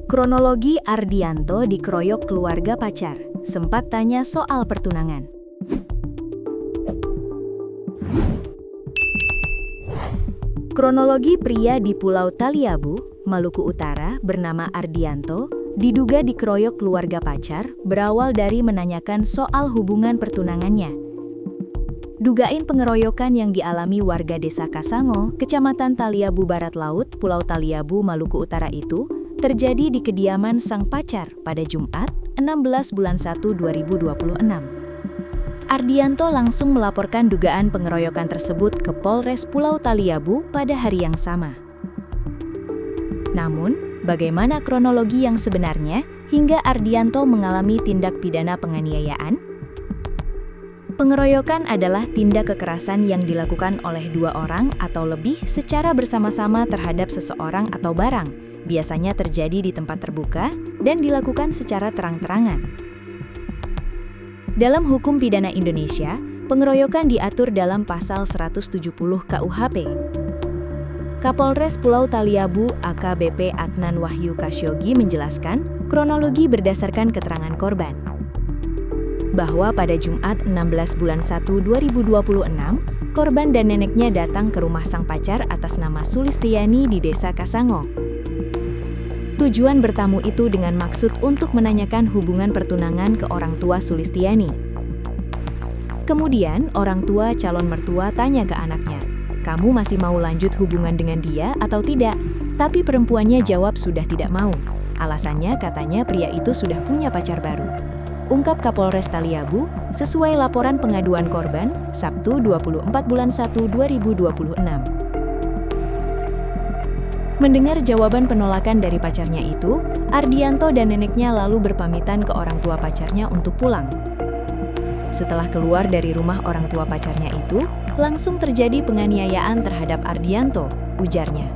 Kronologi Ardianto dikeroyok keluarga pacar, sempat tanya soal pertunangan. Kronologi pria di Pulau Taliabu, Maluku Utara bernama Ardianto, diduga dikeroyok keluarga pacar, berawal dari menanyakan soal hubungan pertunangannya. Dugaan pengeroyokan yang dialami warga desa Kasango, Kecamatan Taliabu Barat Laut, Pulau Taliabu, Maluku Utara itu terjadi di kediaman sang pacar pada Jumat, 16 bulan 1 2026. Ardianto langsung melaporkan dugaan pengeroyokan tersebut ke Polres Pulau Taliabu pada hari yang sama. Namun, bagaimana kronologi yang sebenarnya hingga Ardianto mengalami tindak pidana penganiayaan? Pengeroyokan adalah tindak kekerasan yang dilakukan oleh dua orang atau lebih secara bersama-sama terhadap seseorang atau barang, biasanya terjadi di tempat terbuka dan dilakukan secara terang-terangan. Dalam hukum pidana Indonesia, pengeroyokan diatur dalam pasal 170 KUHP. Kapolres Pulau Taliabu AKBP Adnan Wahyu Kasyogi menjelaskan kronologi berdasarkan keterangan korban, bahwa pada Jumat 16 bulan 1 2026, korban dan neneknya datang ke rumah sang pacar atas nama Sulistiani di desa Kasango. Tujuan bertamu itu dengan maksud untuk menanyakan hubungan pertunangan ke orang tua Sulistiani. Kemudian, orang tua calon mertua tanya ke anaknya, "Kamu masih mau lanjut hubungan dengan dia atau tidak?" Tapi perempuannya jawab sudah tidak mau. Alasannya katanya pria itu sudah punya pacar baru. Ungkap Kapolres Taliabu, sesuai laporan pengaduan korban, Sabtu 24 bulan 1 2026. Mendengar jawaban penolakan dari pacarnya itu, Ardianto dan neneknya lalu berpamitan ke orang tua pacarnya untuk pulang. Setelah keluar dari rumah orang tua pacarnya itu, langsung terjadi penganiayaan terhadap Ardianto, ujarnya.